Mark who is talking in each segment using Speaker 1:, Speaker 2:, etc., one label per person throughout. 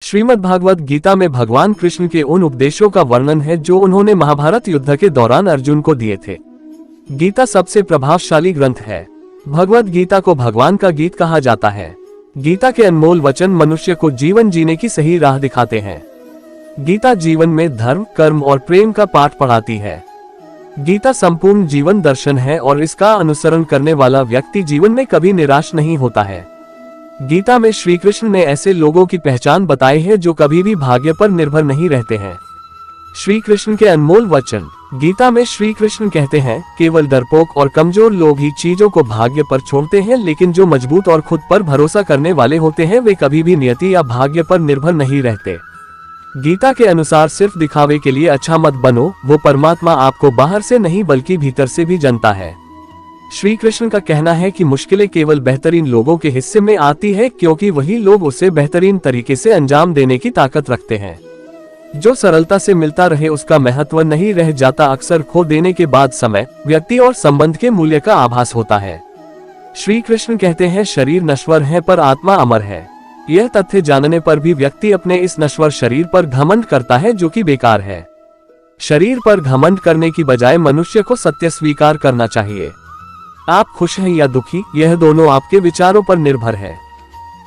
Speaker 1: श्रीमद् भागवत गीता में भगवान कृष्ण के उन उपदेशों का वर्णन है जो उन्होंने महाभारत युद्ध के दौरान अर्जुन को दिए थे। गीता सबसे प्रभावशाली ग्रंथ है। भगवत गीता को भगवान का गीत कहा जाता है। गीता के अनमोल वचन मनुष्य को जीवन जीने की सही राह दिखाते हैं। गीता जीवन में धर्म, कर्म और प्रेम का पाठ पढ़ाती है। गीता संपूर्ण जीवन दर्शन है और इसका अनुसरण करने वाला व्यक्ति जीवन में कभी निराश नहीं होता है। गीता में श्री कृष्ण ने ऐसे लोगों की पहचान बताई है जो कभी भी भाग्य पर निर्भर नहीं रहते हैं। श्री कृष्ण के अनमोल वचन। गीता में श्री कृष्ण कहते हैं, केवल डरपोक और कमजोर लोग ही चीजों को भाग्य पर छोड़ते हैं, लेकिन जो मजबूत और खुद पर भरोसा करने वाले होते हैं वे कभी भी नियति या भाग्य पर निर्भर नहीं रहते। गीता के अनुसार सिर्फ दिखावे के लिए अच्छा मत बनो, वो परमात्मा आपको बाहर से नहीं बल्कि भीतर से भी जानता है। श्री कृष्ण का कहना है कि मुश्किलें केवल बेहतरीन लोगों के हिस्से में आती है, क्योंकि वही लोग उसे बेहतरीन तरीके से अंजाम देने की ताकत रखते हैं। जो सरलता से मिलता रहे उसका महत्व नहीं रह जाता। अक्सर खो देने के बाद समय, व्यक्ति और संबंध के मूल्य का आभास होता है। श्री कृष्ण कहते हैं, शरीर नश्वर है पर आत्मा अमर है। यह तथ्य जानने पर भी व्यक्ति अपने इस नश्वर शरीर पर घमंड करता है, जो कि बेकार है। शरीर पर घमंड करने की बजाय मनुष्य को सत्य स्वीकार करना चाहिए। आप खुश हैं या दुखी, यह दोनों आपके विचारों पर निर्भर है।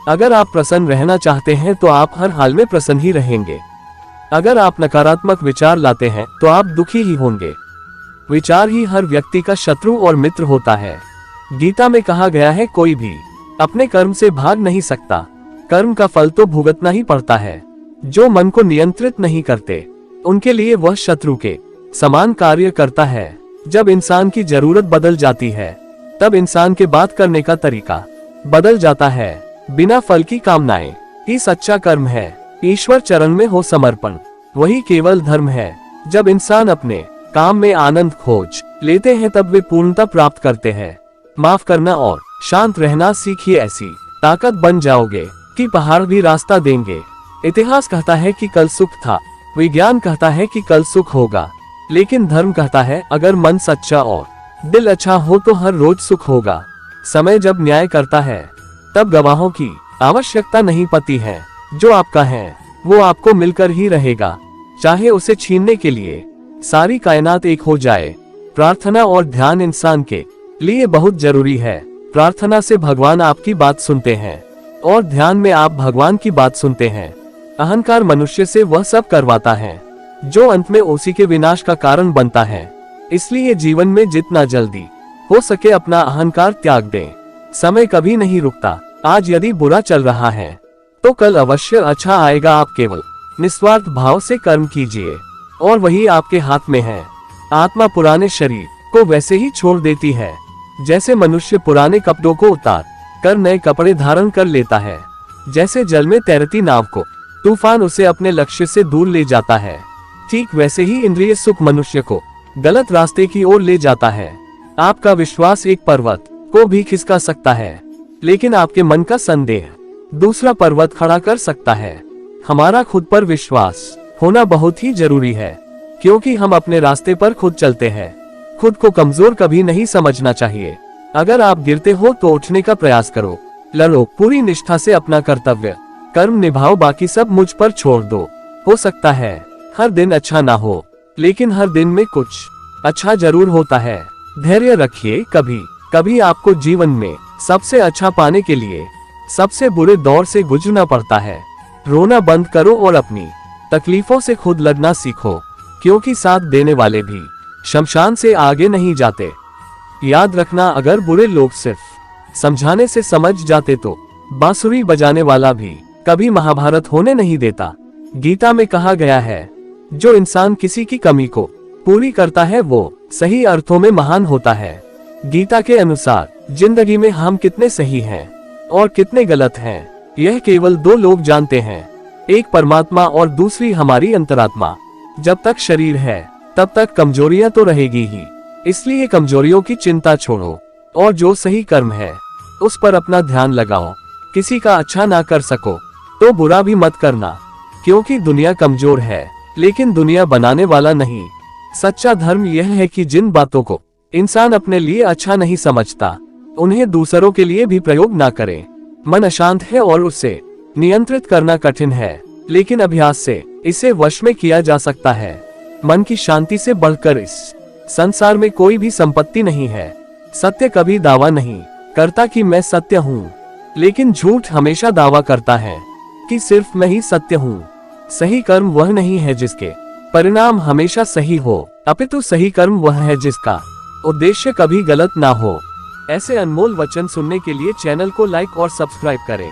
Speaker 1: अगर आप प्रसन्न रहना चाहते हैं तो आप हर हाल में प्रसन्न ही रहेंगे। अगर आप नकारात्मक विचार लाते हैं तो आप दुखी ही होंगे। विचार ही हर व्यक्ति का शत्रु और मित्र होता है। गीता में कहा गया है, कोई भी अपने कर्म से भाग नहीं सकता। कर्म का फल तो भुगतना ही पड़ता है। जो मन को नियंत्रित नहीं करते उनके लिए वह शत्रु के समान कार्य करता है। जब इंसान की जरूरत बदल जाती है तब इंसान के बात करने का तरीका बदल जाता है। बिना फल की कामनाएं ही सच्चा कर्म है। ईश्वर चरण में हो समर्पण, वही केवल धर्म है। जब इंसान अपने काम में आनंद खोज लेते हैं तब वे पूर्णता प्राप्त करते हैं। माफ करना और शांत रहना सीखिए, ऐसी ताकत बन जाओगे कि पहाड़ भी रास्ता देंगे। इतिहास कहता है कि कल सुख था, विज्ञान कहता है कि कल सुख होगा, लेकिन धर्म कहता है अगर मन सच्चा और दिल अच्छा हो तो हर रोज सुख होगा। समय जब न्याय करता है तब गवाहों की आवश्यकता नहीं पड़ती है। जो आपका है वो आपको मिलकर ही रहेगा, चाहे उसे छीनने के लिए सारी कायनात एक हो जाए। प्रार्थना और ध्यान इंसान के लिए बहुत जरूरी है। प्रार्थना से भगवान आपकी बात सुनते हैं और ध्यान में आप भगवान की बात सुनते हैं। अहंकार मनुष्य से वह सब करवाता है जो अंत में उसी के विनाश का कारण बनता है। इसलिए जीवन में जितना जल्दी हो सके अपना अहंकार त्याग दें। समय कभी नहीं रुकता। आज यदि बुरा चल रहा है तो कल अवश्य अच्छा आएगा। आप केवल निस्वार्थ भाव से कर्म कीजिए और वही आपके हाथ में है। आत्मा पुराने शरीर को वैसे ही छोड़ देती है जैसे मनुष्य पुराने कपड़ों को उतार कर नए कपड़े धारण कर लेता है। जैसे जल में तैरती नाव को तूफान उसे अपने लक्ष्य से दूर ले जाता है, ठीक वैसे ही इंद्रिय सुख मनुष्य को गलत रास्ते की ओर ले जाता है। आपका विश्वास एक पर्वत को भी खिसका सकता है, लेकिन आपके मन का संदेह दूसरा पर्वत खड़ा कर सकता है। हमारा खुद पर विश्वास होना बहुत ही जरूरी है, क्योंकि हम अपने रास्ते पर खुद चलते हैं। खुद को कमजोर कभी नहीं समझना चाहिए। अगर आप गिरते हो तो उठने का प्रयास करो। लड़ो पूरी निष्ठा से अपना कर्तव्य, कर्म निभाओ, बाकी सब मुझ पर छोड़ दो। हो सकता है हर दिन अच्छा ना हो, लेकिन हर दिन में कुछ अच्छा जरूर होता है। धैर्य रखिए। कभी कभी आपको जीवन में सबसे अच्छा पाने के लिए सबसे बुरे दौर से गुजरना पड़ता है। रोना बंद करो और अपनी तकलीफों से खुद लड़ना सीखो, क्योंकि साथ देने वाले भी शमशान से आगे नहीं जाते। याद रखना, अगर बुरे लोग सिर्फ समझाने से समझ जाते तो बांसुरी बजाने वाला भी कभी महाभारत होने नहीं देता। गीता में कहा गया है, जो इंसान किसी की कमी को पूरी करता है वो सही अर्थों में महान होता है। गीता के अनुसार जिंदगी में हम कितने सही हैं और कितने गलत हैं, यह केवल दो लोग जानते हैं, एक परमात्मा और दूसरी हमारी अंतरात्मा। जब तक शरीर है तब तक कमजोरियां तो रहेगी ही, इसलिए कमजोरियों की चिंता छोड़ो और जो सही कर्म है उस पर अपना ध्यान लगाओ। किसी का अच्छा ना कर सको तो बुरा भी मत करना, क्योंकि दुनिया कमजोर है लेकिन दुनिया बनाने वाला नहीं। सच्चा धर्म यह है कि जिन बातों को इंसान अपने लिए अच्छा नहीं समझता उन्हें दूसरों के लिए भी प्रयोग ना करे। मन अशांत है और उसे नियंत्रित करना कठिन है। लेकिन अभ्यास से इसे वश में किया जा सकता है। मन की शांति से बढ़कर इस संसार में कोई भी संपत्ति नहीं है। सत्य कभी दावा नहीं करता कि मैं सत्य हूँ, लेकिन झूठ हमेशा दावा करता है कि सिर्फ मैं ही सत्य हूँ। सही कर्म वह नहीं है जिसके परिणाम हमेशा सही हो, अपितु सही कर्म वह है जिसका उद्देश्य कभी गलत ना हो। ऐसे अनमोल वचन सुनने के लिए चैनल को लाइक और सब्सक्राइब करें।